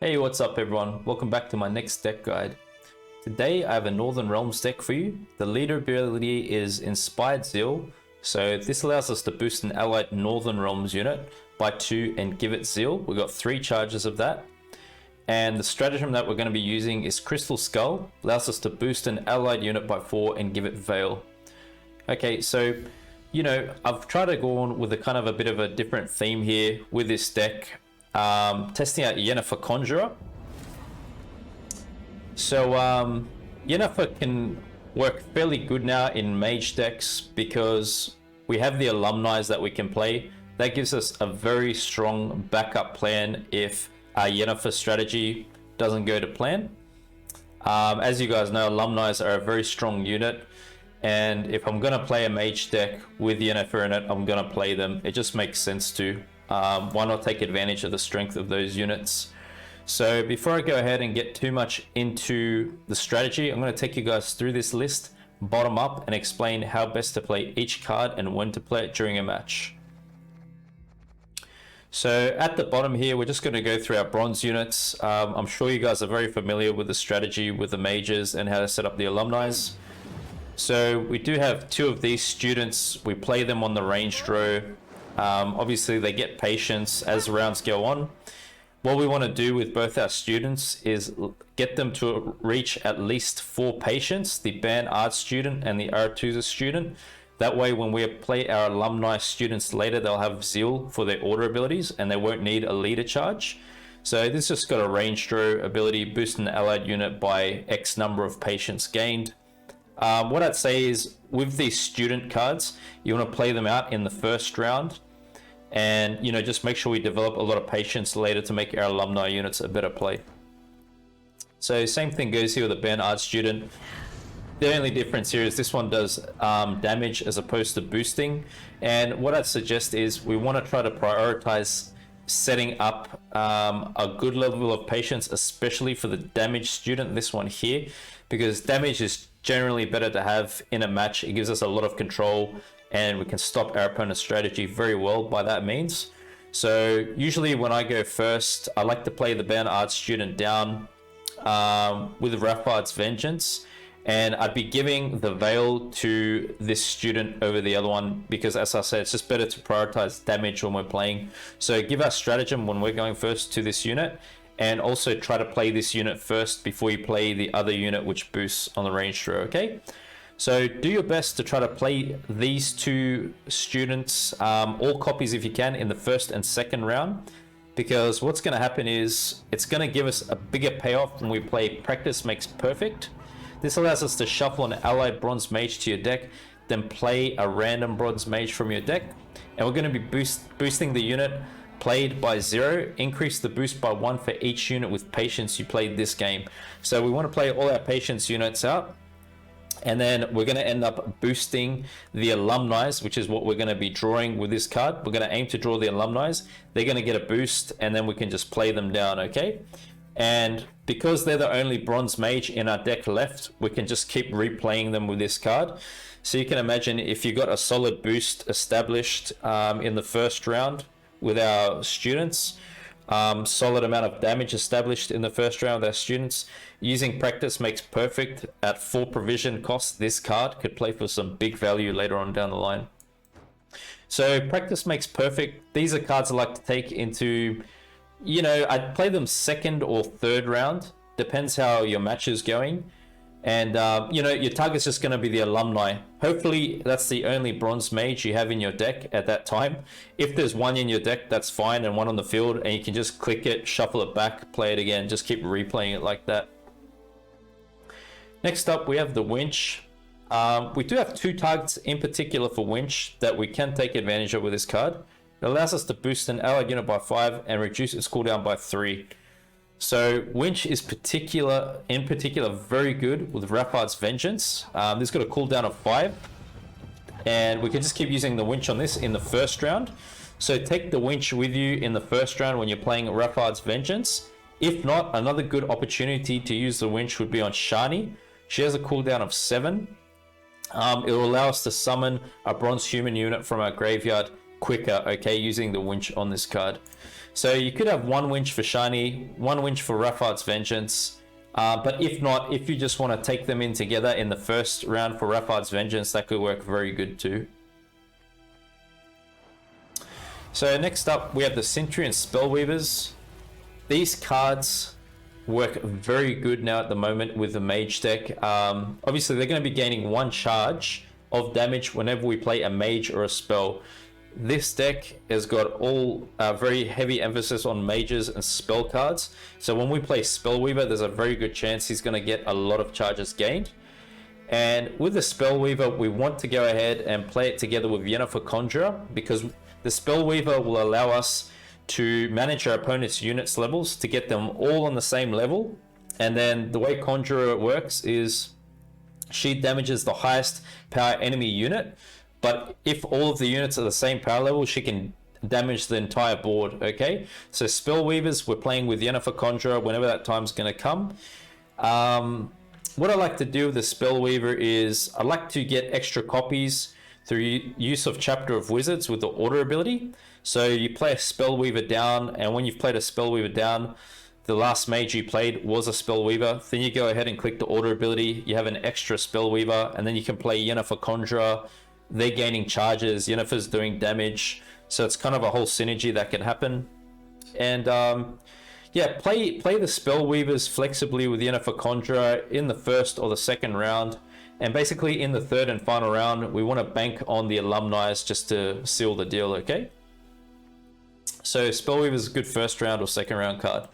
Hey, what's up everyone? Welcome back to my next deck guide. Today I have a Northern Realms deck for you. The leader ability is Inspired Zeal, so this allows us to boost an allied Northern Realms unit by 2 and give it Zeal. We've got 3 charges of that. And the stratagem that we're going to be using is Crystal Skull, allows us to boost an allied unit by 4 and give it Veil. Okay, so I've tried to go on with a kind of a bit of a different theme here with this deck. Testing out Yennefer Conjurer. So Yennefer can work fairly good now in mage decks because we have the alumni that we can play. That gives us a very strong backup plan if our Yennefer strategy doesn't go to plan. As you guys know, alumni are a very strong unit, and if I'm going to play a mage deck with Yennefer in it, I'm going to play them. It just makes sense to. Why not take advantage of the strength of those units? So before I go ahead and get too much into the strategy, I'm going to take you guys through this list bottom up and explain how best to play each card and when to play it during a match. So at the bottom here, we're just going to go through our bronze units. I'm sure you guys are very familiar with the strategy with the mages and how to set up the alumni. So we do have 2 of these students. We play them on the ranged row. Obviously they get patience as rounds go on. What we want to do with both our students is get them to reach at least 4 patience, the Band Art student and the Aretusa student. That way when we play our alumni students later, they'll have Zeal for their order abilities and they won't need a leader charge. So this just got a ranged row ability, boost an allied unit by X number of patience gained. What I'd say is with these student cards, you want to play them out in the first round and just make sure we develop a lot of patience later to make our alumni units a better play. So same thing goes here with the Band Art student. The only difference here is this one does damage as opposed to boosting, and what I'd suggest is we want to try to prioritize setting up a good level of patience, especially for the damage student, this one here, because damage is generally better to have in a match. It gives us a lot of control and we can stop our opponent's strategy very well by that means. So usually when I go first, I like to play the Band Art student down with Raffards Vengeance, and I'd be giving the Veil to this student over the other one because, as I said, it's just better to prioritize damage when we're playing. So give our stratagem when we're going first to this unit, and also try to play this unit first before you play the other unit which boosts on the ranged row, okay? So do your best to try to play these 2 students, all copies if you can, in the first and second round, because what's going to happen is it's going to give us a bigger payoff when we play Practice Makes Perfect. This allows us to shuffle an allied bronze mage to your deck, then play a random bronze mage from your deck, and we're going to be boosting the unit played by 0, increase the boost by 1 for each unit with patience you played this game. So we want to play all our patience units out, and then we're going to end up boosting the alumni, which is what we're going to be drawing with this card. We're going to aim to draw the alumni. They're going to get a boost, and then we can just play them down, okay? And because they're the only bronze mage in our deck left, we can just keep replaying them with this card. So you can imagine if you got a solid boost established in the first round with our students, solid amount of damage established in the first round with our students, using Practice Makes Perfect at 4 provision cost, this card could play for some big value later on down the line. So Practice Makes Perfect, these are cards I like to take into, I'd play them second or third round, depends how your match is going. And your target's just going to be the alumni. Hopefully that's the only bronze mage you have in your deck at that time. If there's 1 in your deck, that's fine, and 1 on the field, and you can just click it, shuffle it back, play it again, just keep replaying it like that. Next up we have the Winch. We do have 2 targets in particular for Winch that we can take advantage of with this card. It allows us to boost an allied unit by 5 and reduce its cooldown by 3. So Winch is in particular very good with Raffards Vengeance. This got a cooldown of 5, and we can just keep using the Winch on this in the first round. So take the Winch with you in the first round when you're playing Raffards Vengeance. If not, another good opportunity to use the Winch would be on Shani. She has a cooldown of 7. It will allow us to summon a bronze human unit from our graveyard quicker, okay, using the Winch on this card. So you could have one winch for shiny, one winch for Raffards Vengeance. But if not, if you just want to take them in together in the first round for Raffards Vengeance, that could work very good too. So next up, we have the Sentry and Spellweavers. These cards work very good now at the moment with the Mage deck. Obviously, they're going to be gaining 1 charge of damage whenever we play a Mage or a Spell. This deck has got all very heavy emphasis on mages and spell cards. So when we play Spellweaver, there's a very good chance he's going to get a lot of charges gained. And with the Spellweaver, we want to go ahead and play it together with Yennefer Conjurer, because the Spellweaver will allow us to manage our opponent's units levels to get them all on the same level. And then the way Conjurer works is she damages the highest power enemy unit. But if all of the units are the same power level, she can damage the entire board, okay? So Spellweavers, we're playing with Yennefer Conjurer whenever that time's going to come. What I like to do with the Spellweaver is I like to get extra copies through use of Chapter of Wizards with the order ability. So you play a Spellweaver down, and when you've played a Spellweaver down, the last mage you played was a Spellweaver. Then you go ahead and click the order ability. You have an extra Spellweaver, and then you can play Yennefer Conjurer. They're gaining charges, Yennefer's doing damage, so it's kind of a whole synergy that can happen. And yeah, play the Spellweavers flexibly with Yennefer Conjurer in the first or the second round, and basically in the third and final round we want to bank on the Alumni just to seal the deal, okay? So Spellweaver is a good first round or second round card.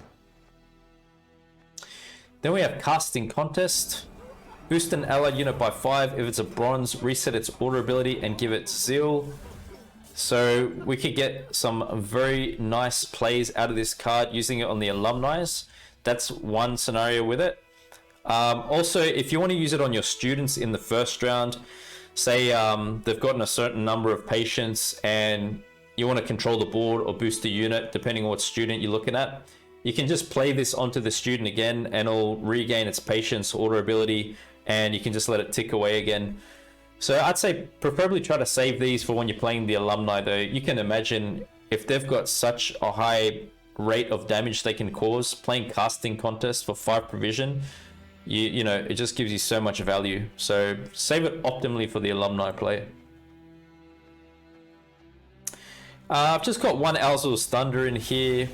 Then we have Casting Contest. Boost an allied unit by 5. If it's a bronze, reset its order ability and give it Zeal. So we could get some very nice plays out of this card using it on the Alumni. That's one scenario with it. Also, if you want to use it on your students in the first round, say they've gotten a certain number of patience and you want to control the board or boost the unit, depending on what student you're looking at, you can just play this onto the student again and it'll regain its patience order ability, and you can just let it tick away again. So I'd say preferably try to save these for when you're playing the Alumni though. You can imagine if they've got such a high rate of damage they can cause, playing Casting Contest for 5 provision, you know, it just gives you so much value. So save it optimally for the Alumni play. I've just got one Alzul's Thunder in here.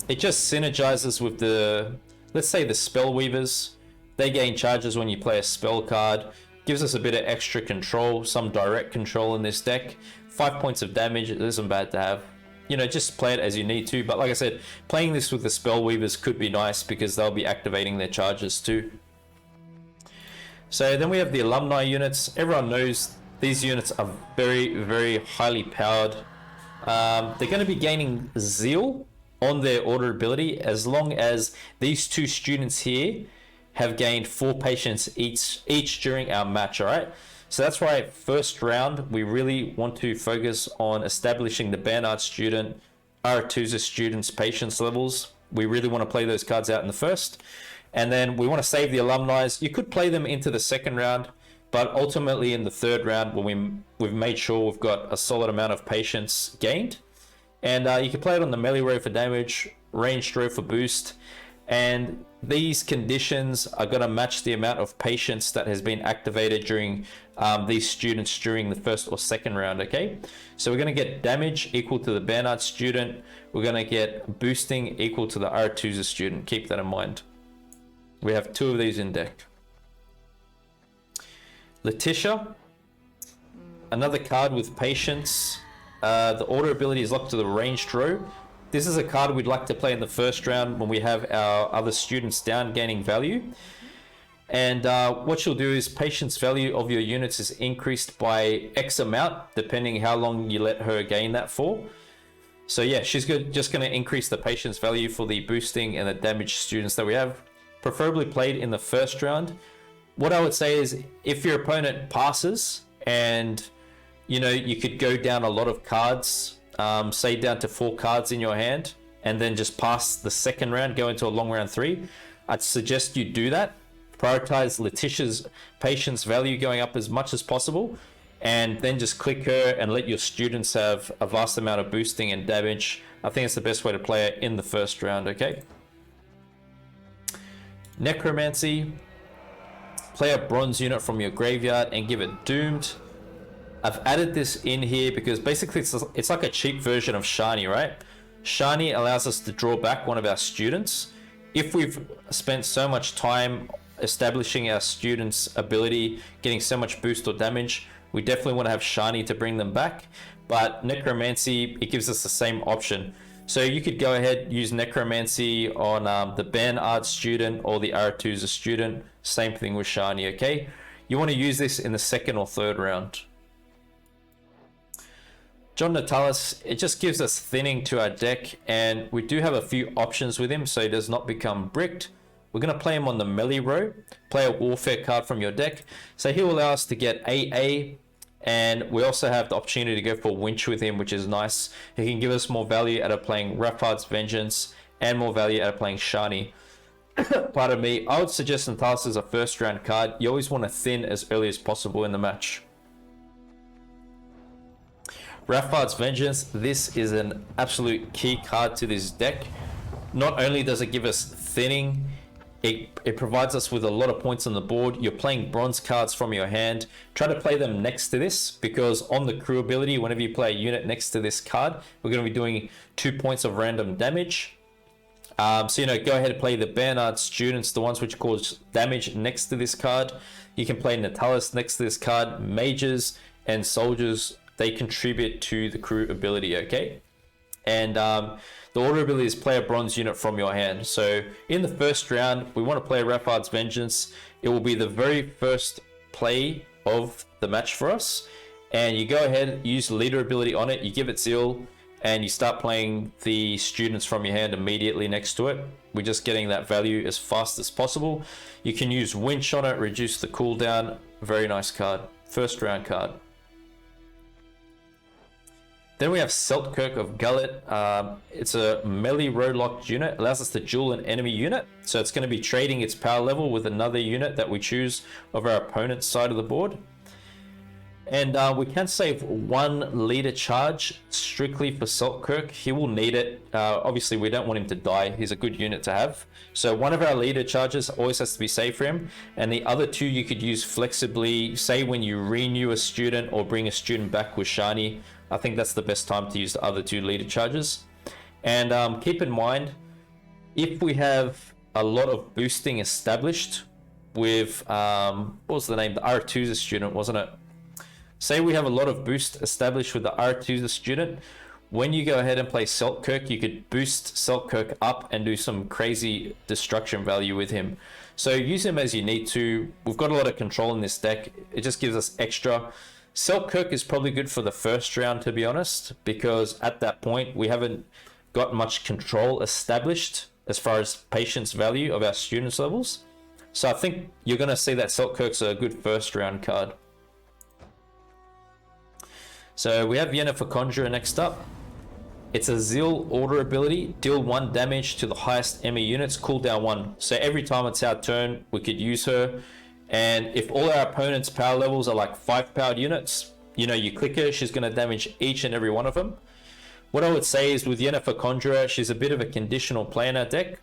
It just synergizes with the, let's say the Spellweavers. They gain charges when you play a spell card. Gives us a bit of extra control, some direct control in this deck. 5 points of damage, it isn't bad to have. You know, just play it as you need to. But like I said, playing this with the Spellweavers could be nice because they'll be activating their charges too. So then we have the Alumni units. Everyone knows these units are very, very highly powered. They're going to be gaining Zeal on their order ability as long as these 2 students here have gained 4 patience each during our match, all right? So that's why first round, we really want to focus on establishing the Bernard student, Aretuza student's patience levels. We really want to play those cards out in the first. And then we want to save the Alumni. You could play them into the second round, but ultimately in the third round, when we've made sure we've got a solid amount of patience gained. And you can play it on the melee row for damage, ranged row for boost, and these conditions are going to match the amount of patience that has been activated during these students during the first or second round, okay? So we're going to get damage equal to the Bernard student. We're going to get boosting equal to the Aretuza student. Keep that in mind. We have 2 of these in deck. Letitia, another card with patience. The order ability is locked to the ranged row. This is a card we'd like to play in the first round when we have our other students down gaining value. And what you'll do is patience value of your units is increased by X amount, depending how long you let her gain that for. So yeah, she's just going to increase the patience value for the boosting and the damage students that we have, preferably played in the first round. What I would say is if your opponent passes and you know, you could go down a lot of cards, say down to 4 cards in your hand, and then just pass the second round, go into a long round 3. I'd suggest you do that. Prioritize Letitia's patience value going up as much as possible, and then just click her and let your students have a vast amount of boosting and damage. I think it's the best way to play it in the first round, okay? Necromancy. Play a bronze unit from your graveyard and give it doomed. I've added this in here because basically it's like a cheap version of Shiny, right? Shiny allows us to draw back one of our students. If we've spent so much time establishing our students' ability, getting so much boost or damage, we definitely want to have Shiny to bring them back. But Necromancy, it gives us the same option. So you could go ahead, use Necromancy on the Bernard student or the Aretuza student. Same thing with Shiny, okay? You want to use this in the second or third round. John Natalis, it just gives us thinning to our deck, and we do have a few options with him so he does not become bricked. We're going to play him on the melee row. Play a Warfare card from your deck. So he'll allow us to get AA, and we also have the opportunity to go for Winch with him, which is nice. He can give us more value out of playing Raffards Vengeance and more value out of playing Shiny. Pardon me, I would suggest Natalis as a first round card. You always want to thin as early as possible in the match. Raffards Vengeance, this is an absolute key card to this deck. Not only does it give us thinning, it provides us with a lot of points on the board. You're playing bronze cards from your hand. Try to play them next to this, because on the crew ability, whenever you play a unit next to this card, we're going to be doing 2 points of random damage. So, you know, go ahead and play the Bernard students, the ones which cause damage next to this card. You can play Natalis next to this card. Mages and soldiers, they contribute to the crew ability, okay? And the order ability is play a bronze unit from your hand. So in the first round, we want to play Raffards Vengeance. It will be the very first play of the match for us. And you go ahead, use leader ability on it, you give it Zeal, and you start playing the students from your hand immediately next to it. We're just getting that value as fast as possible. You can use Winch on it, reduce the cooldown. Very nice card. First round card. Then we have Seltkirk of Gullet. It's a melee row locked unit. Allows us to duel an enemy unit. So it's going to be trading its power level with another unit that we choose of our opponent's side of the board. And we can save 1 leader charge strictly for Seltkirk. He will need it. Obviously, we don't want him to die. He's a good unit to have. So one of our leader charges always has to be saved for him. And the other 2 you could use flexibly, say when you renew a student or bring a student back with Shiny. I think that's the best time to use the other 2 leader charges. And keep in mind, if we have a lot of boosting established with, what was the name? The Aretuza student, wasn't it? Say we have a lot of boost established with the Aretuza student. When you go ahead and play Seltkirk, you could boost Seltkirk up and do some crazy destruction value with him. So use him as you need to. We've got a lot of control in this deck. It just gives us extra. Seltkirk is probably good for the first round, to be honest, because at that point we haven't got much control established as far as patience value of our students levels. So I think you're going to see that Seltkirk's a good first round card. So we have Yennefer Conjurer next up. It's a Zeal order ability. Deal 1 damage to the highest enemy units, cooldown 1. So every time it's our turn, we could use her. And if all our opponents' power levels are like 5 powered units, you know, you click her, she's going to damage each and every one of them. What I would say is with Yennefer Conjurer, she's a bit of a conditional play in our deck.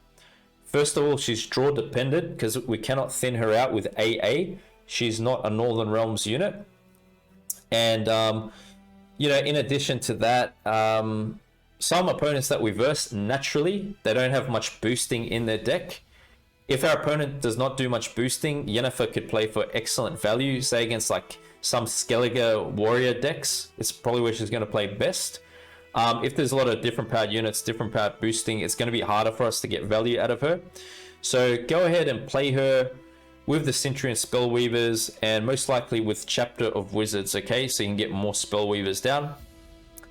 First of all, she's draw dependent because we cannot thin her out with AA. She's not a Northern Realms unit. And, you know, in addition to that, some opponents that we verse naturally, they don't have much boosting in their deck. If our opponent does not do much boosting, Yennefer could play for excellent value, say against like some Skellige warrior decks. It's probably where she's going to play best. If there's a lot of different powered units, different powered boosting, it's going to be harder for us to get value out of her. So go ahead and play her with the Centurion Spellweavers and most likely with Chapter of Wizards, okay? So you can get more Spellweavers down.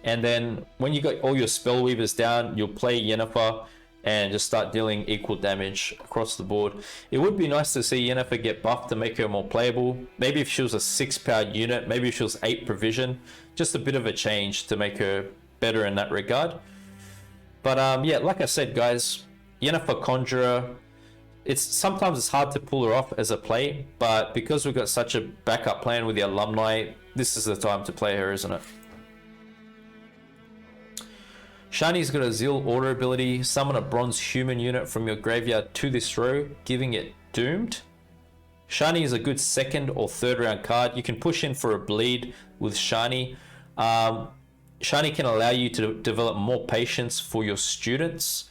And then when you got all your Spellweavers down, you'll play Yennefer and just start dealing equal damage across the board. It would be nice to see Yennefer get buffed to make her more playable. Maybe if she was a 6 powered unit, maybe if she was 8 provision, just a bit of a change to make her better in that regard. But yeah, like I said, guys, Yennefer Conjurer, sometimes it's hard to pull her off as a play, but because we've got such a backup plan with the alumni, this is the time to play her, isn't it? Shani's got a Zeal order ability. Summon a bronze human unit from your graveyard to this row, giving it doomed. Shani is a good second or third round card. You can push in for a bleed with Shani. Shani can allow you to develop more patience for your students.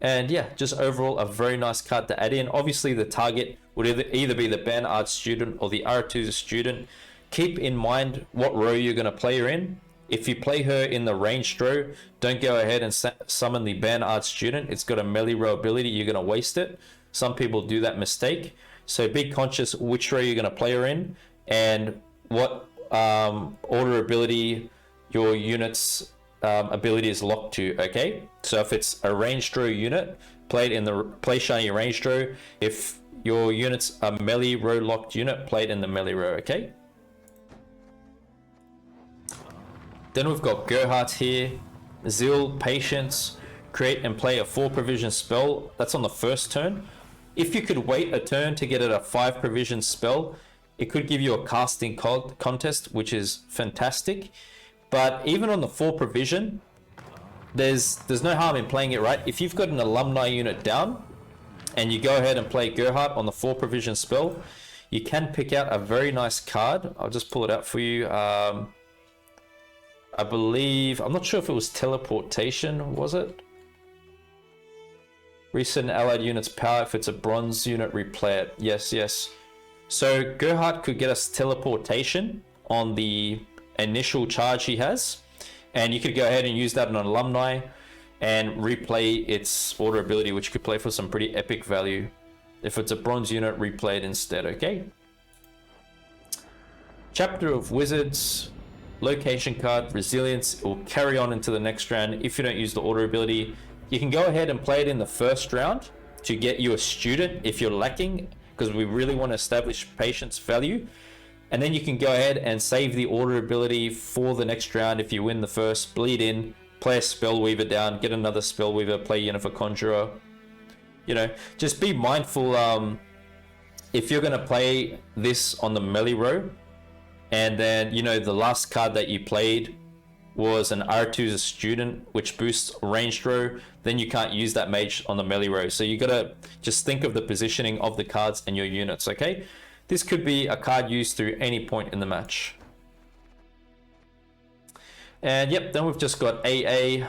And yeah, just overall a very nice card to add in. Obviously the target would either be the band art student or the R2 student. Keep in mind what row you're going to play her in. If you play her in the ranged row, don't go ahead and summon the band art student. It's got a melee row ability, you're going to waste it. Some people do that mistake. So be conscious which row you're going to play her in and what order ability your unit's ability is locked to, okay? So if it's a ranged row unit, play Shani ranged row. If your unit's a melee row locked unit, play it in the melee row, okay? Then we've got Gerhardt here. Zeal, Patience, create and play a 4 provision spell. That's on the first turn. If you could wait a turn to get it a 5 provision spell, it could give you a casting contest, which is fantastic. But even on the 4 provision, there's no harm in playing it, right? If you've got an alumni unit down and you go ahead and play Gerhardt on the 4 provision spell, you can pick out a very nice card. I'll just pull it out for you. I believe, I'm not sure if it was teleportation, was it? Reset an allied unit's power. If it's a bronze unit, replay it. Yes, yes. So Gerhardt could get us teleportation on the initial charge he has. And you could go ahead and use that on an alumni and replay its order ability, which could play for some pretty epic value. If it's a bronze unit, replay it instead, okay? Chapter of Wizards. Location card, resilience. It will carry on into the next round if you don't use the order ability. You can go ahead and play it in the first round to get you a student if you're lacking, because we really want to establish patience value. And then you can go ahead and save the order ability for the next round. If you win the first, bleed in, play a Spellweaver down, get another Spellweaver, play Yennefer Conjurer. You know, just be mindful if you're going to play this on the melee row, and then, you know, the last card that you played was an R2's student, which boosts ranged row, then you can't use that mage on the melee row. So you gotta just think of the positioning of the cards and your units, okay? This could be a card used through any point in the match. And yep, then we've just got AA.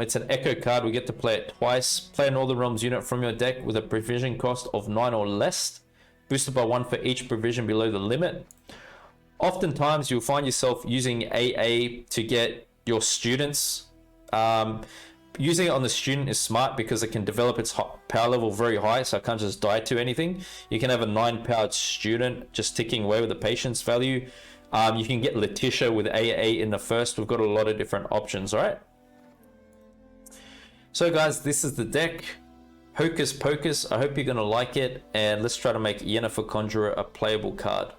It's an echo card. We get to play it twice. Play an All the Realms unit from your deck with a provision cost of 9 or less, boosted by 1 for each provision below the limit. Oftentimes you'll find yourself using AA to get your students. Using it on the student is smart because it can develop its power level very high, so it can't just die to anything. You can have a 9 powered student just ticking away with the patience value. You can get Letitia with AA in the first. We've got a lot of different options, all right? So guys, this is the deck. Hocus Pocus. I hope you're going to like it, and let's try to make Yennefer Conjurer a playable card.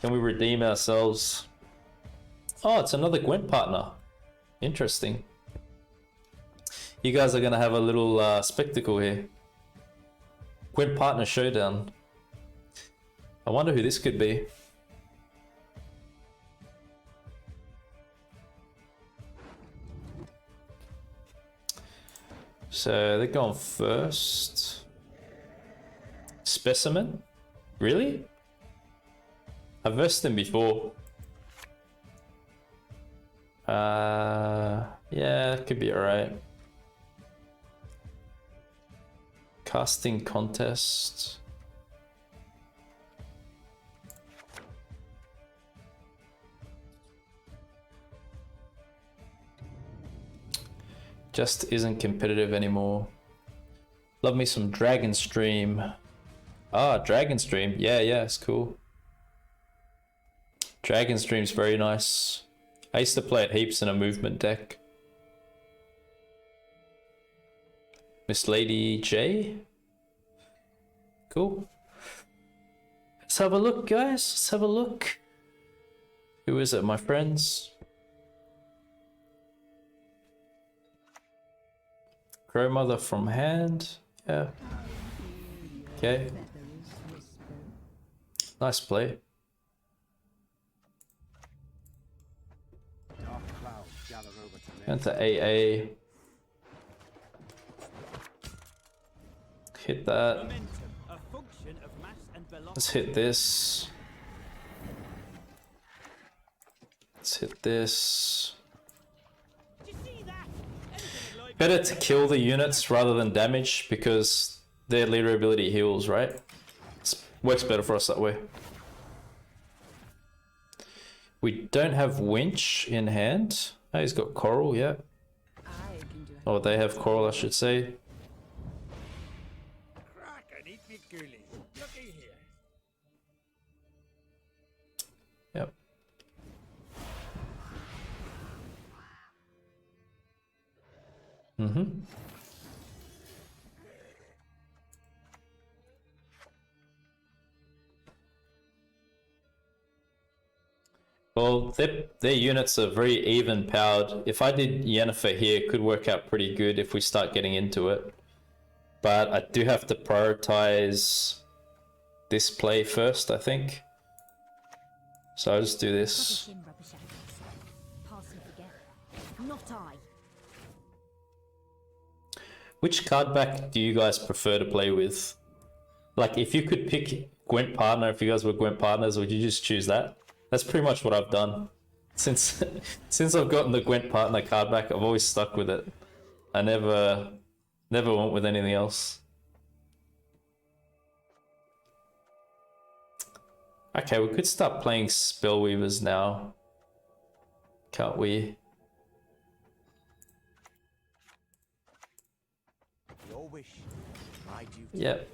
Can we redeem ourselves? Oh, it's another Gwent partner. Interesting. You guys are going to have a little spectacle here. Gwent partner showdown. I wonder who this could be. So they're going first. Specimen? Really? I've versed them before. Yeah, it could be alright. Casting contest. Just isn't competitive anymore. Love me some Dragon Stream. Ah, Dragon Stream. Yeah, it's cool. Dragon Stream's very nice. I used to play it heaps in a movement deck. Miss Lady J. Cool. Let's have a look, guys. Let's have a look. Who is it, my friends? Crow Mother from hand. Yeah. Okay. Nice play. Into AA. Hit that. Let's hit this. Let's hit this. Better to kill the units rather than damage because their leader ability heals, right? It works better for us that way. We don't have Winch in hand. Oh, he's got Coral, yeah. Or they have Coral, I should say. Yep. Well, their units are very even powered. If I did Yennefer here, it could work out pretty good if we start getting into it. But I do have to prioritize this play first, I think. So I'll just do this. Which card back do you guys prefer to play with? Like, if you could pick Gwent partner, if you guys were Gwent partners, would you just choose that? That's pretty much what I've done. Since I've gotten the Gwent partner card back, I've always stuck with it. I never went with anything else. Okay, we could start playing Spellweavers now. Can't we? Your wish, my duty. Yep.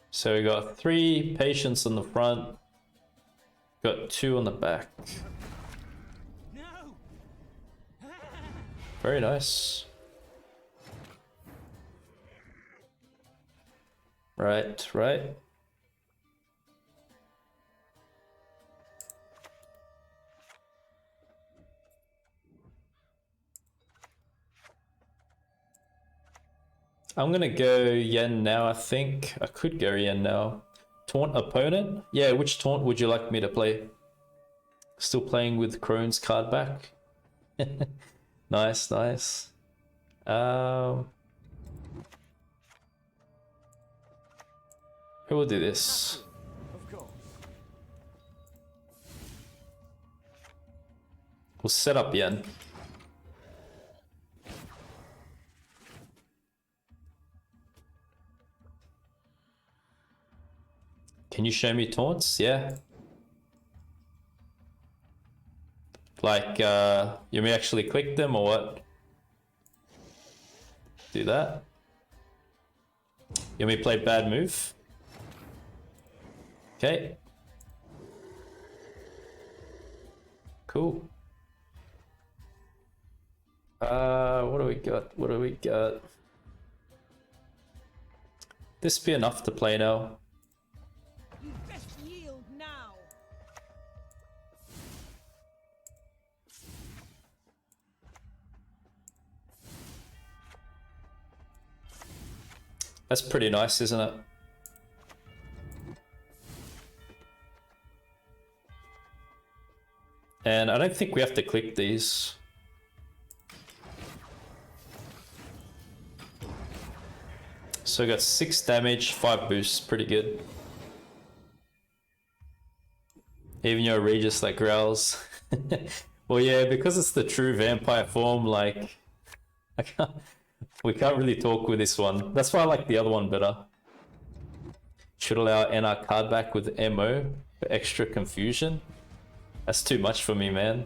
So we got 3 patients on the front, got 2 on the back. No. Very nice. Right, right. I'm gonna go Yen now, I think. I could go Yen now. Taunt opponent? Yeah, which taunt would you like me to play? Still playing with Crone's card back? Nice, nice. Who will do this? Of course. We'll set up Yen. Can you show me taunts? Yeah. Like, you may actually click them or what? Do that. You may play bad move. Okay. Cool. What do we got? What do we got? This be enough to play now. You best yield now. That's pretty nice, isn't it? And I don't think we have to click these. So we got 6 damage, 5 boosts, pretty good. Even your Regis that growls. Well, yeah, because it's the true vampire form, like, we can't really talk with this one. That's why I like the other one better. Should allow NR card back with MO for extra confusion. That's too much for me, man.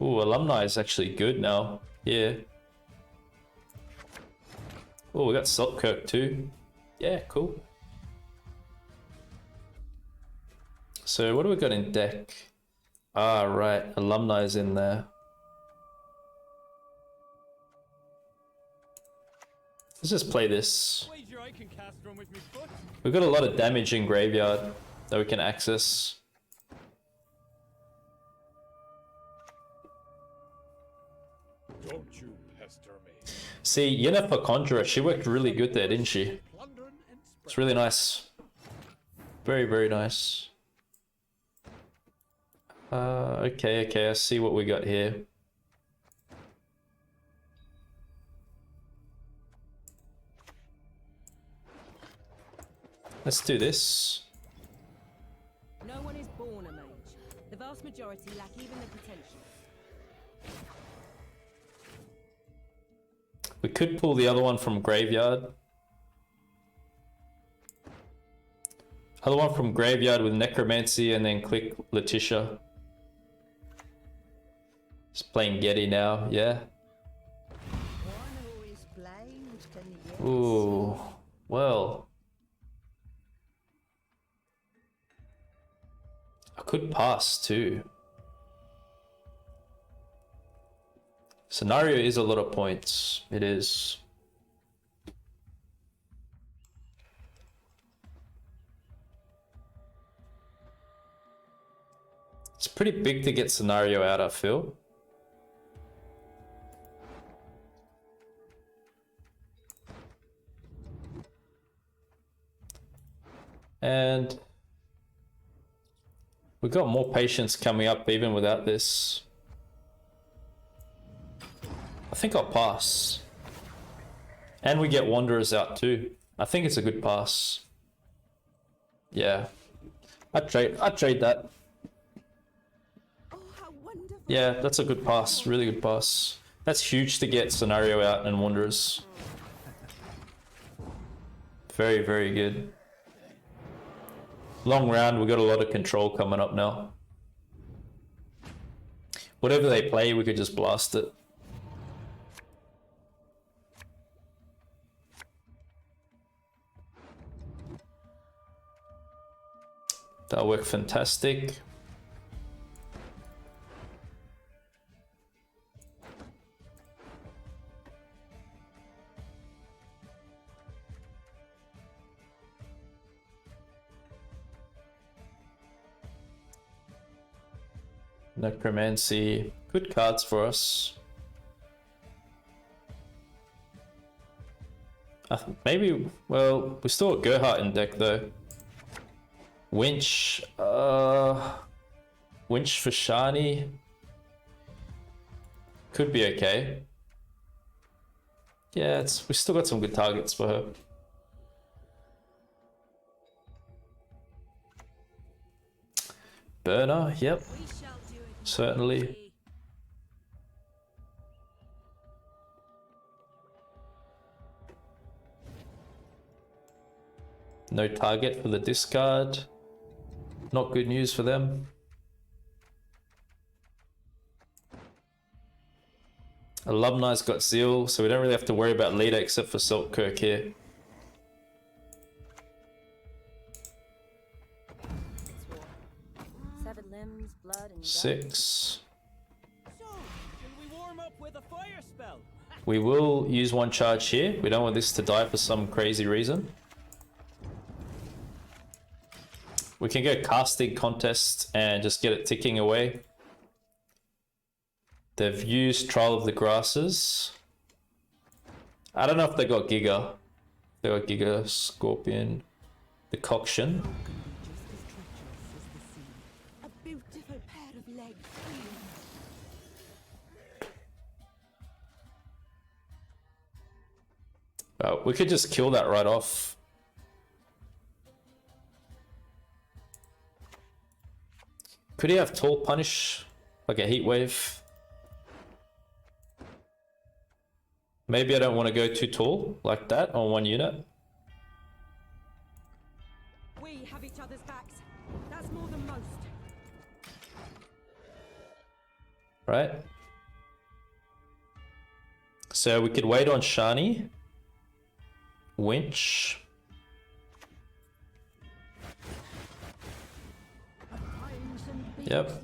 Ooh, alumni is actually good now. Yeah. Oh, we got Selkirk too. Yeah, cool. So what do we got in deck? Ah, right. Alumni is in there. Let's just play this. Wager I can cast from with me foot. We've got a lot of damage in graveyard that we can access. Don't you pester me. See, Yennefer Conjurer, she worked really good there, didn't she? It's really nice. Very, very nice. Okay, I see what we got here. Let's do this. No one is born a mage. The vast majority lack even the potential. We could pull the other one from graveyard. Other one from graveyard with necromancy and then click Letitia. Just playing Getty now, yeah. Ooh, well. I could pass too. Scenario is a lot of points. It is. It's pretty big to get scenario out, I feel. And we got more patience coming up even without this. I think I'll pass. And we get Wanderers out too. I think it's a good pass. Yeah. I'd trade that. Oh, how wonderful. Yeah, that's a good pass. Really good pass. That's huge to get scenario out and Wanderers. Very, very good. Long round, we got a lot of control coming up now. Whatever they play, we could just blast it. That'll work fantastic. Necromancy, good cards for us. Maybe, well, we still got Gerhardt in deck though. Winch, Winch for Shani. Could be okay. Yeah, we still got some good targets for her. Burner, yep. We shall do it. Certainly. No target for the discard. Not good news for them. Alumni's got Zeal, so we don't really have to worry about leader except for Selkirk here. Severed limbs, blood, and 6. So, shall we warm up with a fire spell? We will use one charge here. We don't want this to die for some crazy reason. We can go casting contest and just get it ticking away. They've used Trial of the Grasses. I don't know if they got Giga. They got Giga, Scorpion, Decoction. a beautiful pair of legs. We could just kill that right off. Could he have Tall Punish? Like a Heat Wave? Maybe I don't want to go too tall like that on one unit. We have each other's backs. That's more than most. Right? So we could wait on Shani. Winch. Yep.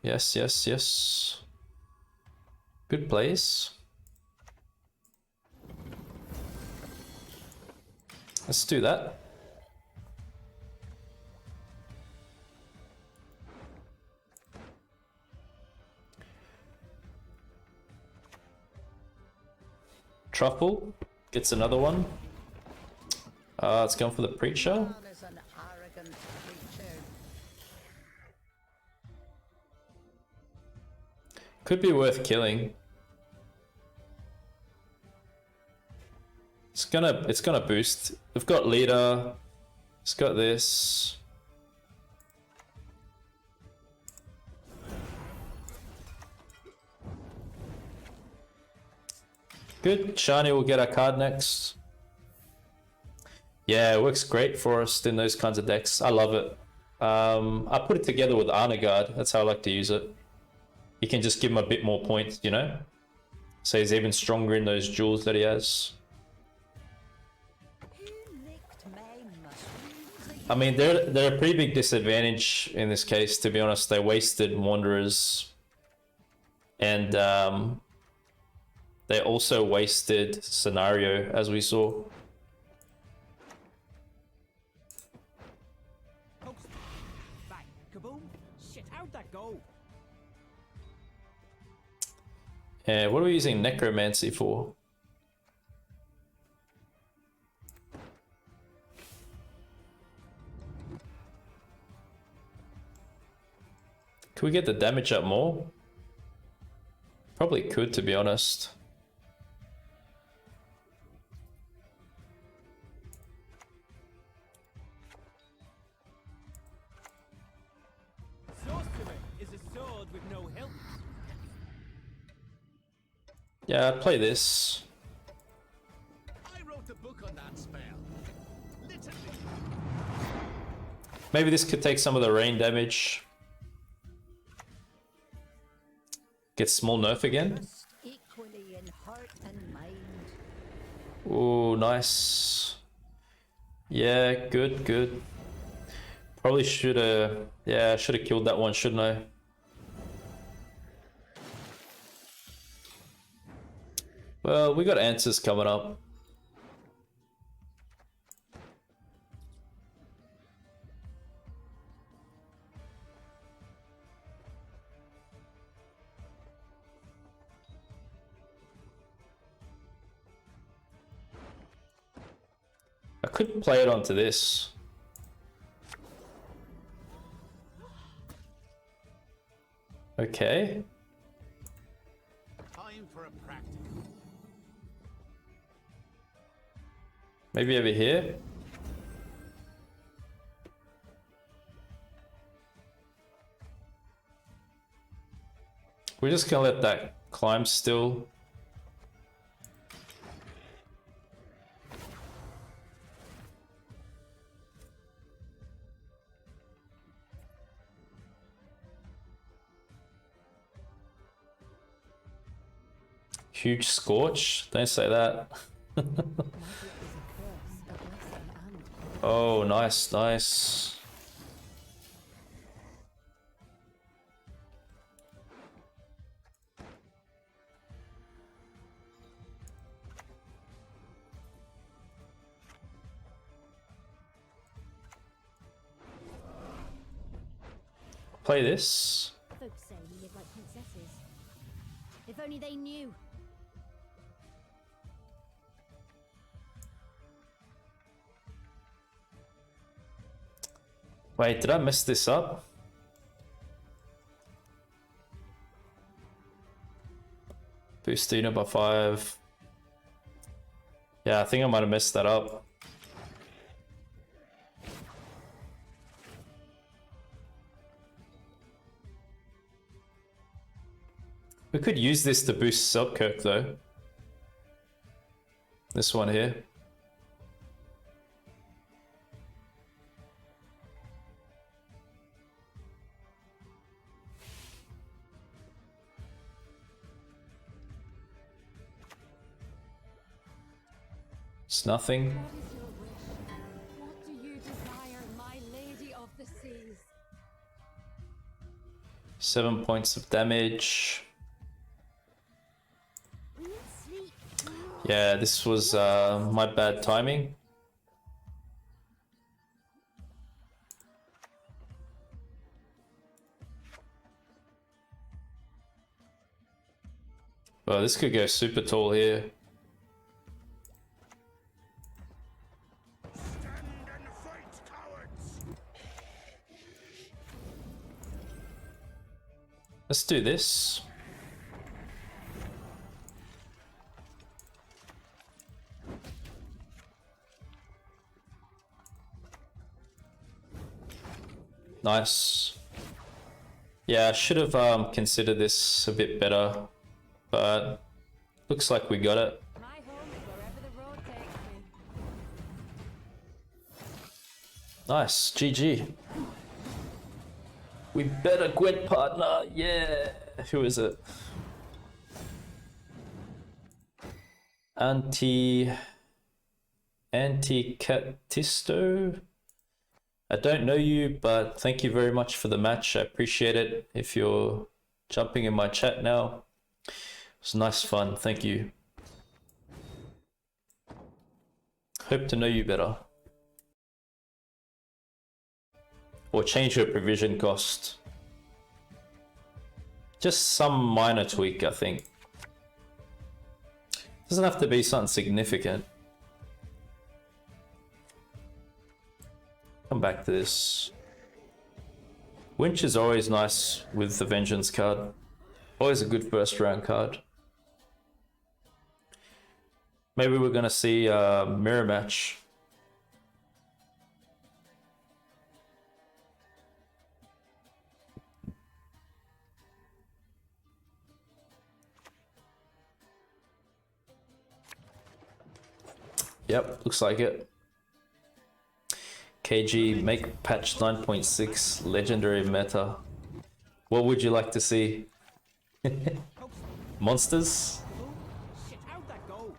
Yes, yes, yes. Good place. Let's do that. Truffle gets another one. It's going for the preacher. Could be worth killing. It's gonna boost. We've got leader. It's got this. Good. Shani will get our card next. Yeah, it works great for us in those kinds of decks. I love it. I put it together with Honor Guard. That's how I like to use it. You can just give him a bit more points, you know? So he's even stronger in those duels that he has. I mean, they're a pretty big disadvantage in this case, to be honest. They wasted Wanderers. And they also wasted Scenario, as we saw. Bang, kaboom. Shit, how'd that go? And what are we using Necromancy for? Could we get the damage up more? Probably could, to be honest. Sorcerer is a sword with no hilt. Yeah, I'd play this. I wrote a book on that spell. Literally. Maybe this could take some of the rain damage. Get small nerf again. Equally in heart and mind. Ooh, nice. Yeah, good, good. Probably should have... Yeah, I should have killed that one, shouldn't I? Well, we got answers coming up. I could play it onto this. Okay. Time for a practical. Maybe over here. We're just gonna let that climb still. Huge scorch? Don't say that. Oh, nice, nice. Play this. Folks say we live like princesses. If only they knew. Wait, did I mess this up? Boost unit by 5. Yeah, I think I might have messed that up. We could use this to boost Selkirk though. This one here. It's nothing. What is your wish? What do you desire, my 7 points of damage. Yeah, this was my bad timing. Well, this could go super tall here. Let's do this. Nice. Yeah, I should have considered this a bit better, but looks like we got it. My home is wherever the road takes me. Nice, GG. We better Gwent partner, yeah. Who is it? Anti-Catisto. I don't know you, but thank you very much for the match. I appreciate it. If you're jumping in my chat now, it's nice fun. Thank you. Hope to know you better. Or change your provision cost. Just some minor tweak, I think. Doesn't have to be something significant. Come back to this. Winch is always nice with the Vengeance card. Always a good first round card. Maybe we're gonna see a mirror match. Yep, looks like it. KG, make patch 9.6 legendary meta. What would you like to see? Monsters? Shit, how'd that go?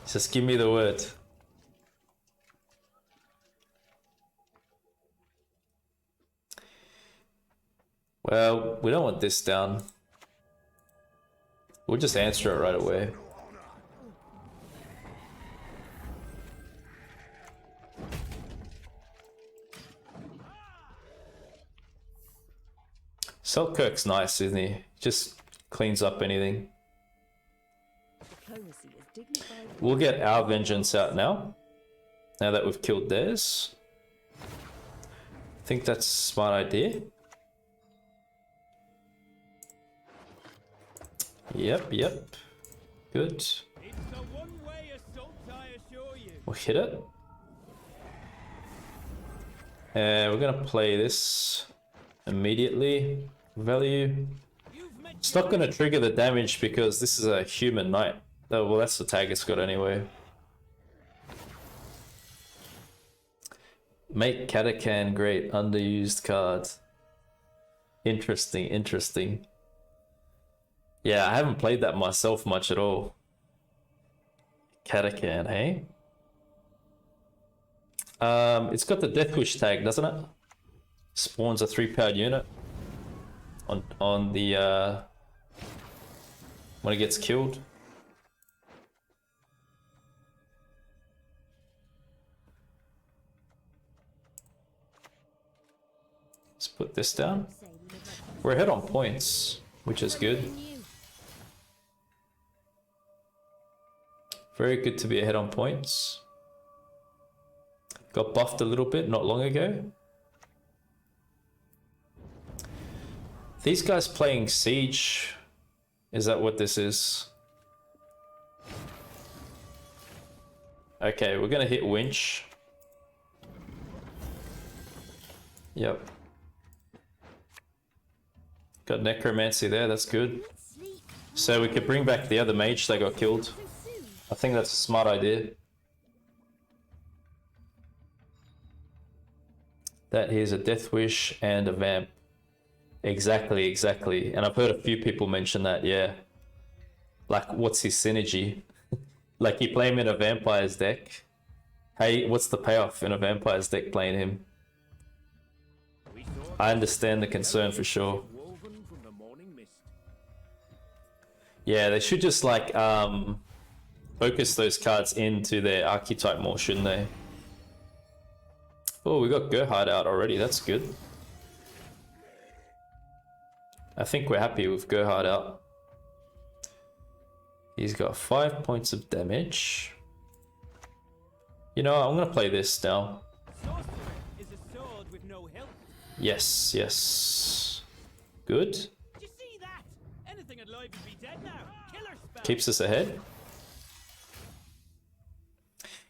Just give me the word. Well, we don't want this down. We'll just answer it right away. Selkirk's nice, isn't he? Just cleans up anything. Diplomacy is dignified. We'll get our vengeance out now. Now that we've killed theirs. I think that's a smart idea. Yep. Good. It's a one-way assault, I assure you. We'll hit it. And we're gonna play this immediately. Value. It's not gonna trigger the damage because this is a human knight. Oh, well, that's the tag it's got anyway. Make Katakan great. Underused card. Interesting. Yeah, I haven't played that myself much at all. Katakan, hey? It's got the Death Wish tag, doesn't it? Spawns a 3-powered unit on the when it gets killed. Let's put this down. We're ahead on points, which is good. Very good to be ahead on points. Got buffed a little bit not long ago. These guys playing Siege. Is that what this is? Okay, we're gonna hit Winch. Yep. Got Necromancy there, that's good. So we could bring back the other mage that got killed. I think that's a smart idea. That here's a Death Wish and a Vamp. Exactly. And I've heard a few people mention that, yeah. Like, what's his synergy? Like, you play him in a Vampire's deck. Hey, what's the payoff in a Vampire's deck playing him? I understand the concern for sure. Yeah, they should just like focus those cards into their archetype more, shouldn't they? Oh, we got Gerhard out already. That's good. I think we're happy with Gerhard out. He's got 5 points of damage. You know what? I'm gonna play this now. Sorcerer is a sword with no hilt. Yes, yes. Good. Did you see that? Anything alive would be dead now. Killer spell. Keeps us ahead.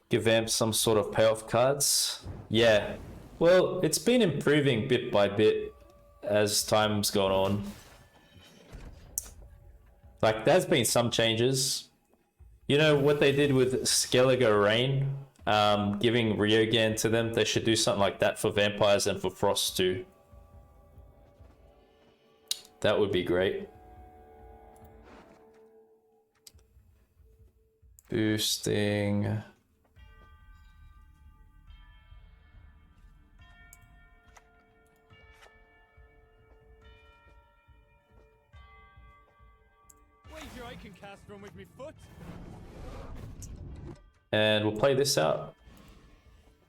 Give Vamp some sort of payoff cards. Yeah. Well, it's been improving bit by bit as time's gone on. Like, there's been some changes. You know what they did with Skellige Rain? Giving Ryogan to them. They should do something like that for vampires and for frost too. That would be great. Boosting. Wager I can cast from with me foot. And we'll play this out.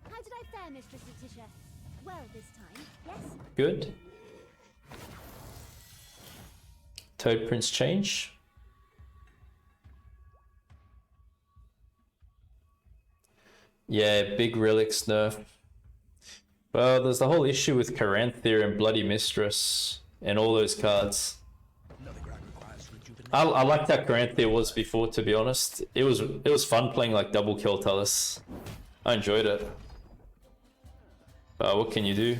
How did I fare, Mistress Letitia? Well this time, yes? Good. Toad Prince change. Yeah, big relics nerf. Well, there's the whole issue with Caranthir and Bloody Mistress and all those cards. I liked how Caranthir was before, to be honest. It was fun playing like double kill Talus. I enjoyed it. But what can you do?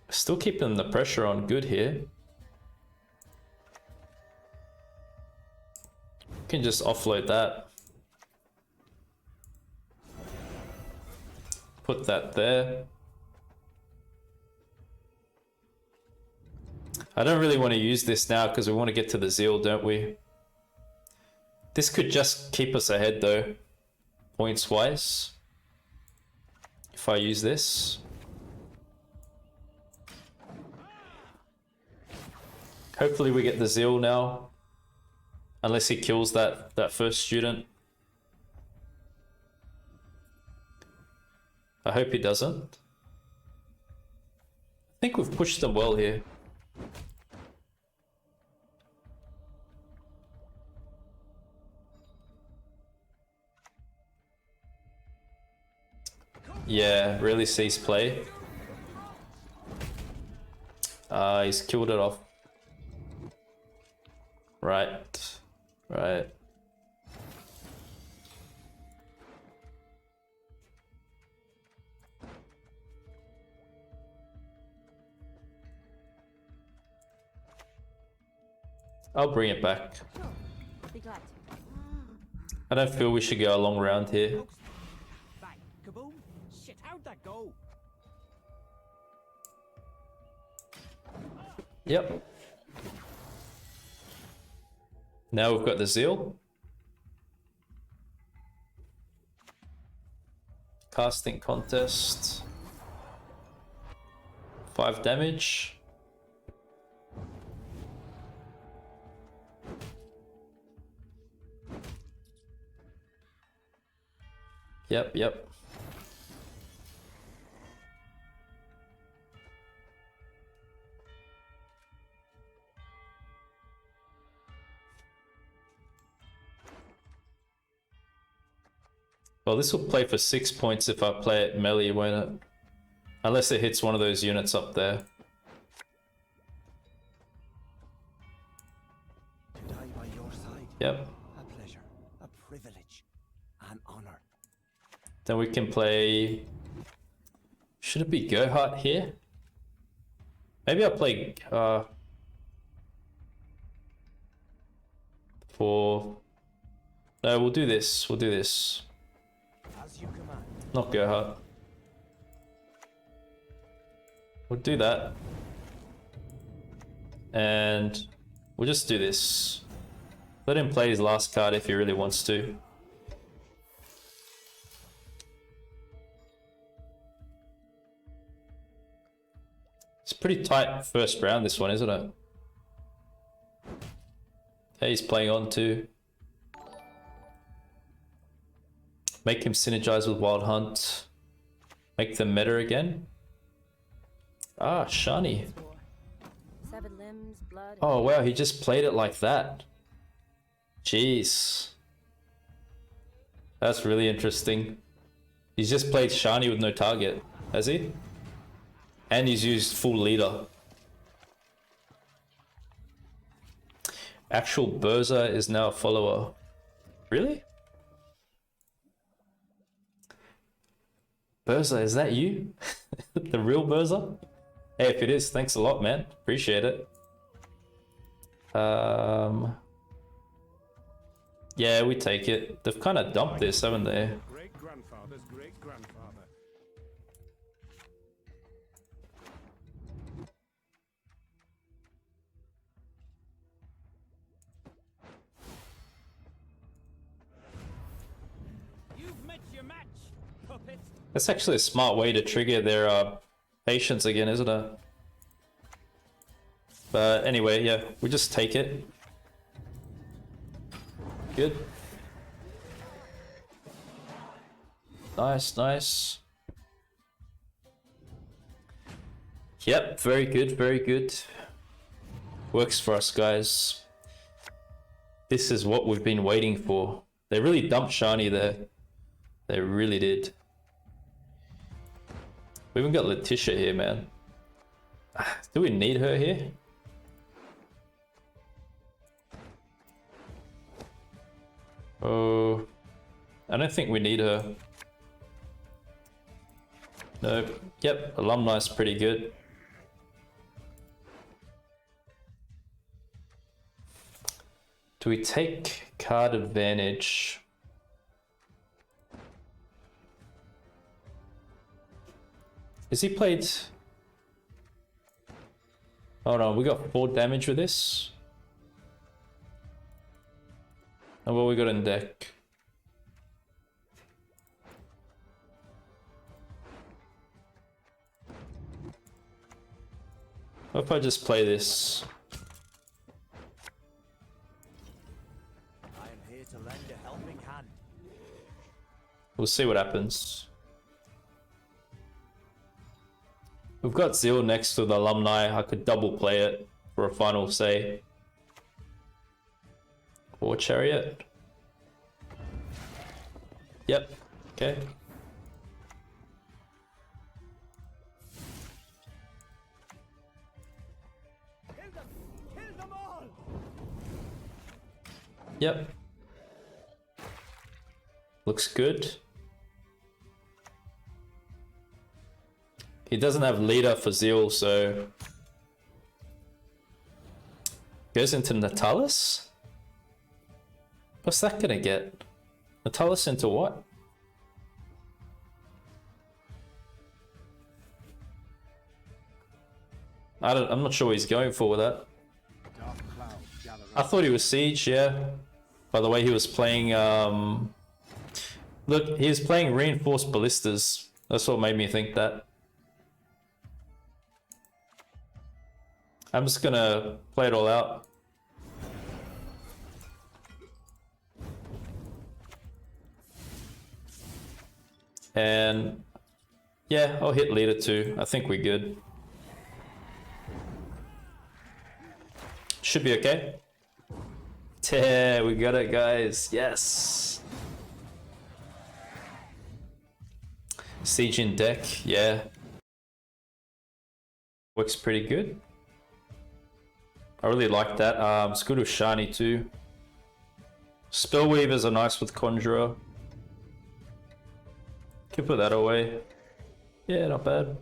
Still keeping the pressure on good here. Can just offload that. Put that there. I don't really want to use this now because we want to get to the Zeal, don't we? This could just keep us ahead though, points wise. If I use this. Hopefully we get the Zeal now. Unless he kills that first student. I hope he doesn't. I think we've pushed them well here. Yeah, really sees play. He's killed it off. Right. Right. I'll bring it back. Sure. I'll be glad to. I don't feel we should go a long round here. Bang. Kaboom. Shit, how'd that go? Yep. Now we've got the Zeal. Casting contest. 5 damage. Yep. Well, this will play for 6 points if I play it melee, won't it? Unless it hits one of those units up there. To die by your side. Yep. A pleasure, a privilege, an honor. Then we can play... Should it be Gerhard here? Maybe I'll play... for... No, we'll do this. We'll do this. As you command. Not Gerhard. We'll do that. And we'll just do this. Let him play his last card if he really wants to. It's pretty tight first round, this one, isn't it? Hey, he's playing on too. Make him synergize with Wild Hunt. Make them meta again. Ah, Shani. Severed limbs, blood. Oh wow, he just played it like that. Jeez. That's really interesting. He's just played Shani with no target, has he? And he's used full leader. Actual Berza is now a follower. Really? Berza, is that you? The real Berza? Hey, if it is, thanks a lot, man. Appreciate it. Yeah, we take it. They've kind of dumped this, haven't they? Great-grandfather's great-grandfather. You've met your match, puppet. That's actually a smart way to trigger their patience again, isn't it? But anyway, yeah, we just take it. Good. Nice, nice. Yep, very good, very good. Works for us, guys. This is what we've been waiting for. They really dumped Shani there. They really did. We even got Letitia here, man. Do we need her here? Oh, I don't think we need her. Nope. Yep, alumni's pretty good. Do we take card advantage? Is he played? Oh no, we got 4 damage with this. And what we got in deck? What if I just play this? I am here to lend a helping hand. We'll see what happens. We've got Zeal next to the alumni. I could double play it for a final say. Or Chariot. Yep. Okay. Kill them! Kill them all! Yep. Looks good. He doesn't have leader for Zeal, so goes into Natalis. What's that gonna get? Natalis into what? I'm not sure what he's going for with that. I thought he was Siege, yeah. By the way, he was playing look, he was playing Reinforced Ballistas. That's what made me think that. I'm just gonna play it all out. And yeah, I'll hit leader too. I think we're good. Should be okay. Yeah, we got it, guys. Yes. Siege in deck, yeah. Works pretty good. I really like that. It's good with Shani too. Spellweavers are nice with Conjurer. Can put that away. Yeah, not bad.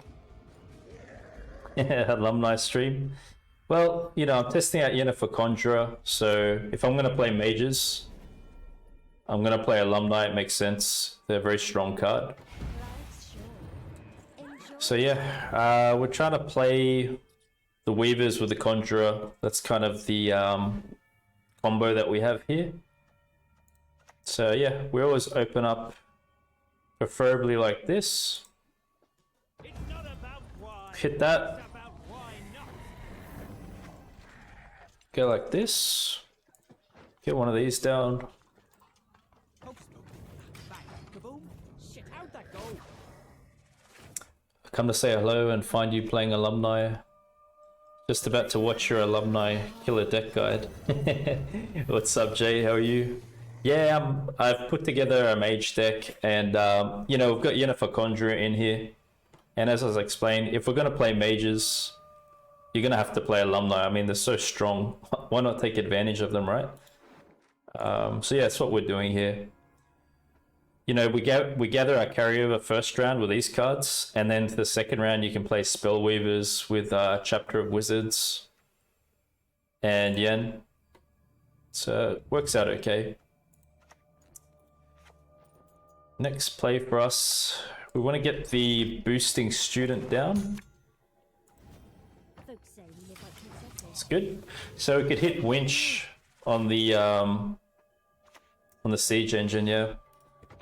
Yeah, alumni stream. Well, you know, I'm testing out Yennefer Conjurer, so if I'm gonna play mages, I'm gonna play alumni. It makes sense. They're a very strong card. So yeah, we're trying to play the Weavers with the Conjurer. That's kind of the combo that we have here. So yeah, we always open up preferably like this. It's not about why. Hit that. It's about why. Go like this. Get one of these down. Post boom. Bang. Kaboom. Shit, how'd that go? Come to say hello and find you playing alumni. Just about to watch your alumni killer deck guide. What's up, Jay? How are you? Yeah, I've put together a mage deck, and you know, we've got Yennefer Conjurer in here. And as I was explained, if we're gonna play mages, you're gonna have to play alumni. I mean, they're so strong. Why not take advantage of them, right? So yeah, that's what we're doing here. You know, we gather our carryover first round with these cards, and then for the second round you can play Spellweavers with Chapter of Wizards and Yen. So it works out okay. Next play for us, we want to get the boosting student down. Folks say we live like princesses. It's good. So we could hit winch on the siege engine, yeah.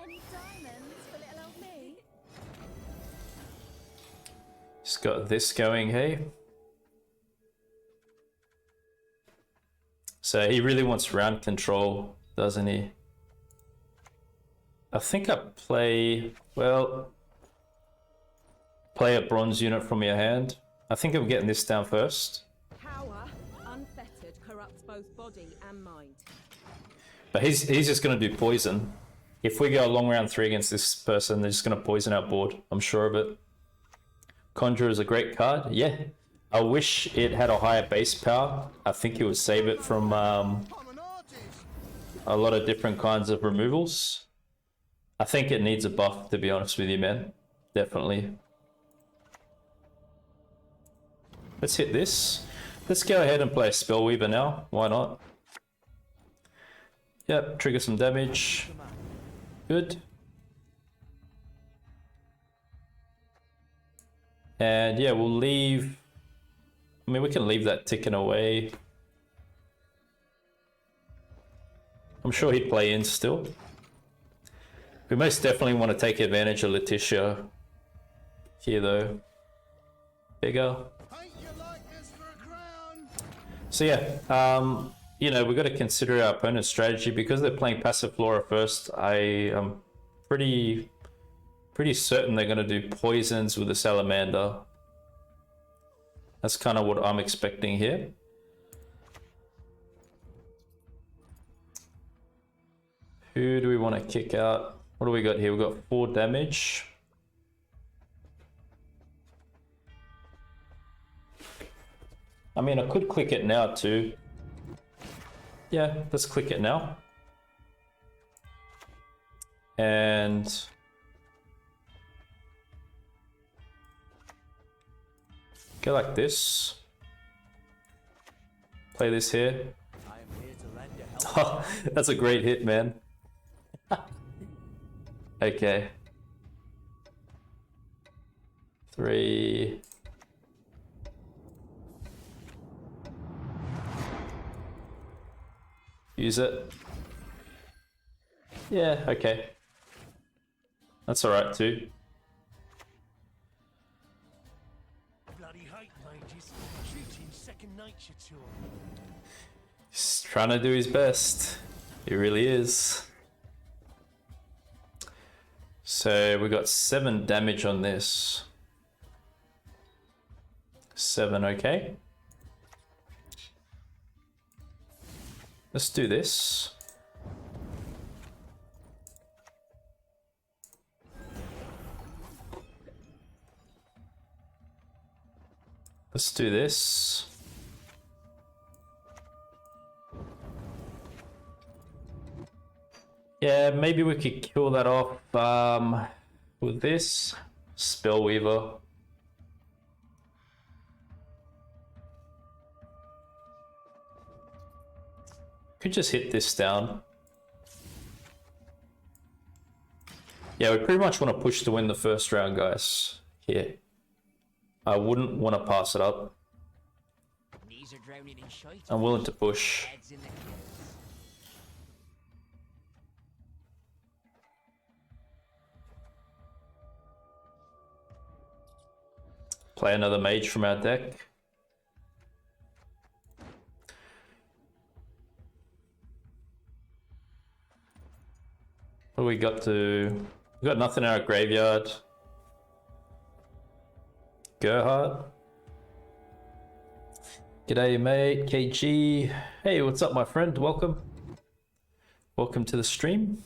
Any diamonds for little old me? Just got this going, hey. So he really wants round control, doesn't he? I think I play a bronze unit from your hand. I think I'm getting this down first. Power, unfettered, corrupts both body and mind. But he's just going to do poison. If we go a long round 3 against this person, they're just going to poison our board. I'm sure of it. Conjurer is a great card. Yeah. I wish it had a higher base power. I think it would save it from a lot of different kinds of removals. I think it needs a buff, to be honest with you, man. Definitely. Let's hit this. Let's go ahead and play a Spellweaver now. Why not? Yep, trigger some damage. Good. And yeah, we'll leave... I mean, we can leave that ticking away. I'm sure he'd play in still. We most definitely want to take advantage of Letitia here, though. Bigger. So yeah, you know, we've got to consider our opponent's strategy. Because they're playing Passiflora first, I am pretty certain they're going to do poisons with the Salamander. That's kind of what I'm expecting here. Who do we want to kick out? What do we got here? We've got 4 damage. I mean, I could click it now too. Yeah, let's click it now. And go like this. Play this here. Oh, that's a great hit, man. Okay. 3. Use it. Yeah, okay. That's alright too. Bloody hate mages. Shooting second nature to 'em. He's trying to do his best. He really is. So we got 7 damage on this. 7, okay. Let's do this. Let's do this. Yeah, maybe we could kill that off with this Spellweaver. Could just hit this down. Yeah, we pretty much want to push to win the first round, guys. Here. I wouldn't want to pass it up. Knees are drowning in shite. I'm willing to push. Heads in the hills. Play another mage from our deck. do we got to... We got nothing in our graveyard. Gerhard. G'day mate, KG. Hey, what's up my friend? Welcome. Welcome to the stream.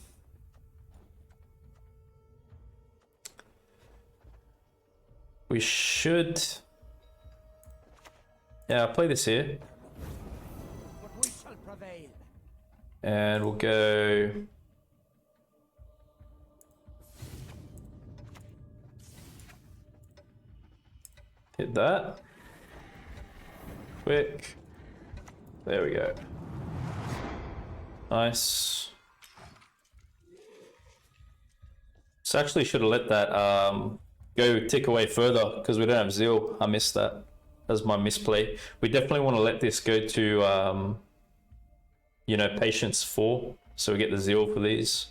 We should... Yeah, I'll play this here. But we shall prevail. And we'll go... Hit that. Quick. There we go. Nice. So actually should have let that go tick away further because we don't have Zeal. I missed that. That's my misplay. We definitely want to let this go to you know, Patience 4, so we get the Zeal for these.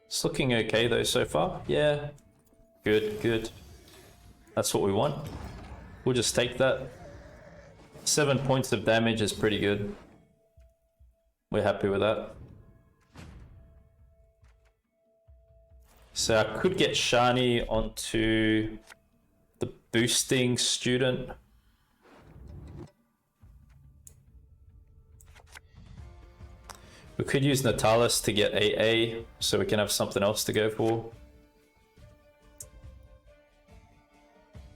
It's looking okay though so far. Yeah, good, good. That's what we want. We'll just take that. 7 points of damage is pretty good. We're happy with that. So I could get Shani onto the boosting student. We could use Natalis to get AA, so we can have something else to go for.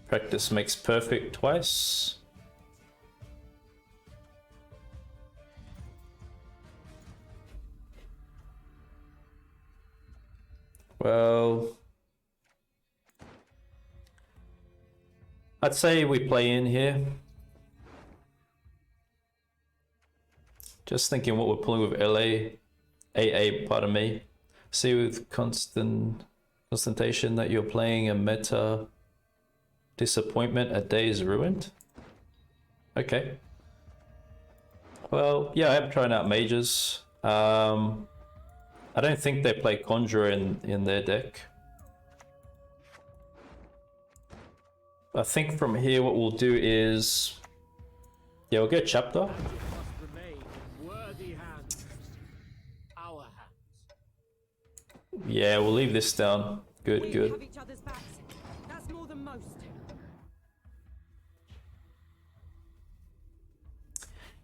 Practice makes perfect twice. Well, I'd say we play in here. Just thinking what we're pulling with AA, pardon me. See with constantation that you're playing a meta disappointment, a day is ruined. Okay. Well, yeah, I am trying out mages. I don't think they play Conjurer in their deck. I think from here what we'll do is... Yeah, we'll go Chapter. Yeah, we'll leave this down. Good, We good. have each other's backs. That's more than most.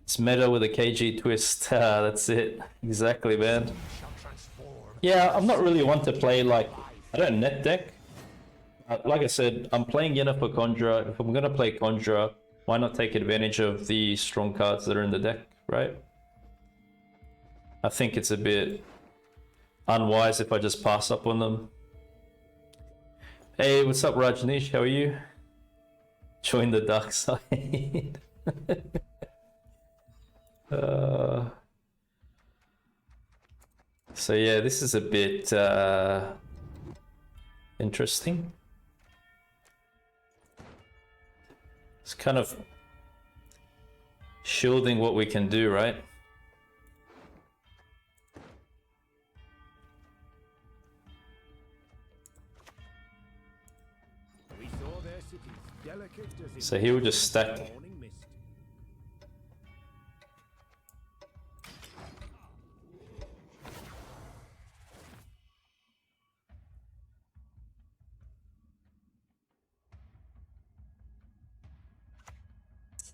It's meta with a KG twist. That's it. Exactly, man. Yeah, I'm not really one to play like... I don't net deck. Like I said, I'm playing Yennefer Conjurer. If I'm going to play Conjurer, why not take advantage of the strong cards that are in the deck, right? I think it's a bit unwise if I just pass up on them. Hey, what's up, Rajneesh? How are you? Join the dark side. So yeah, this is a bit interesting. It's kind of shielding what we can do, right? We saw their cities delicate as So he will just stack. morning mist.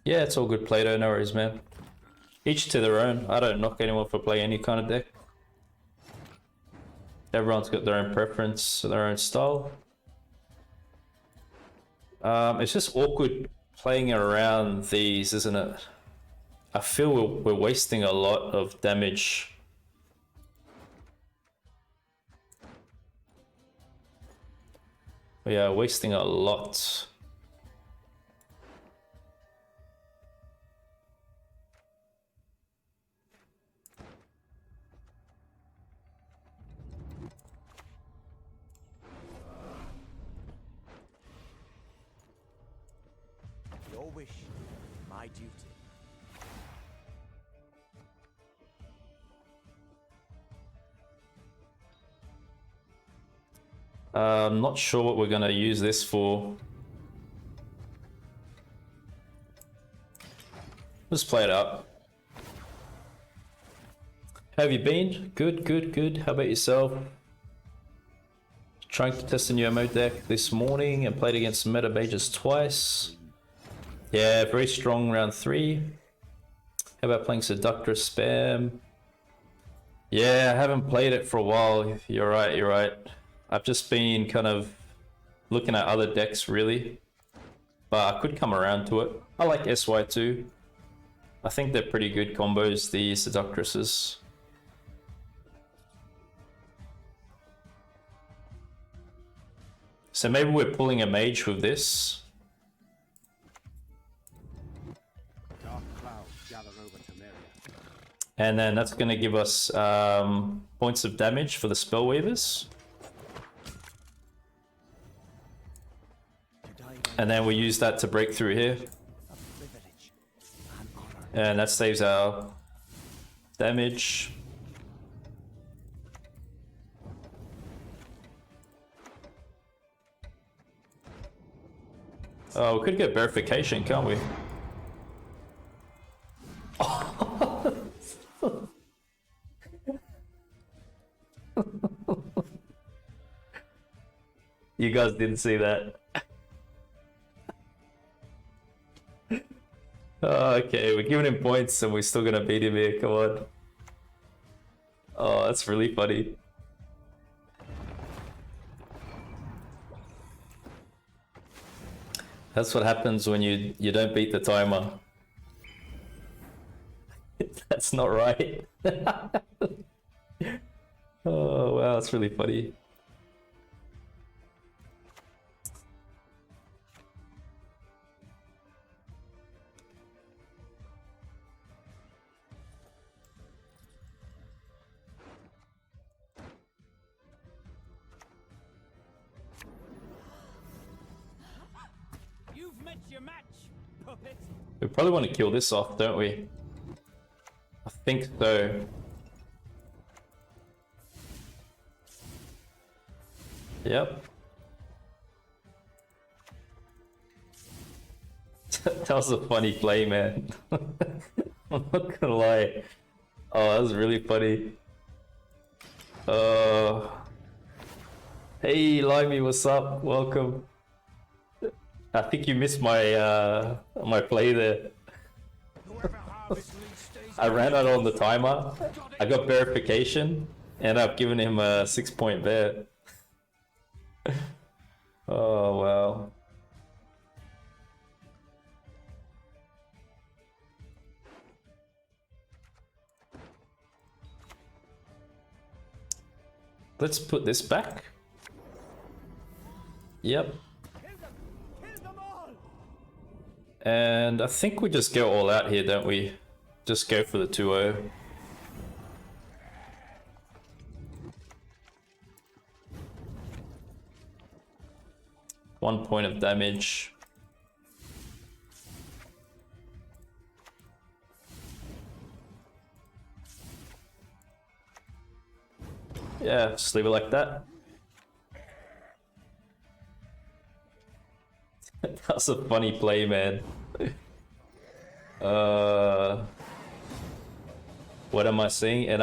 Yeah, it's all good Play-Doh, no worries, man. Each to their own. I don't knock anyone for playing any kind of deck. Everyone's got their own preference, their own style. It's just awkward playing around these, isn't it? I feel we're wasting a lot of damage. We are wasting a lot. Your wish, my duty. I'm not sure what we're gonna use this for. Let's play it out. How have you been? Good, good, good. How about yourself? Trying to test a new MO deck this morning and played against meta mages twice. Yeah, very strong round 3. How about playing Seductress Spam? Yeah, I haven't played it for a while. You're right, you're right. I've just been kind of looking at other decks really. But I could come around to it. I like SY2. I think they're pretty good combos, the Seductresses. So maybe we're pulling a mage with this. Dark clouds gather over Temeria. And then that's going to give us points of damage for the Spellweavers. And then we use that to break through here. And that saves our damage. Oh, we could get verification, can't we? You guys didn't see that. Oh, okay, we're giving him points and we're still gonna beat him here, come on. Oh, that's really funny. That's what happens when you don't beat the timer. That's not right. Oh wow, that's really funny. You've met your match, puppet. We probably want to kill this off, don't we? I think so. Yep. That was a funny play, man. I'm not gonna lie. Oh, that was really funny. Hey, Limey, what's up? Welcome. I think you missed my my play there. I ran out on the timer. I got verification, and I've given him a 6-point bet. Oh wow. Let's put this back. Yep. And I think we just go all out here, don't we? Just go for the 2-0. One point of damage. Yeah, just leave it like that. That's a funny play, man. What am I seeing? And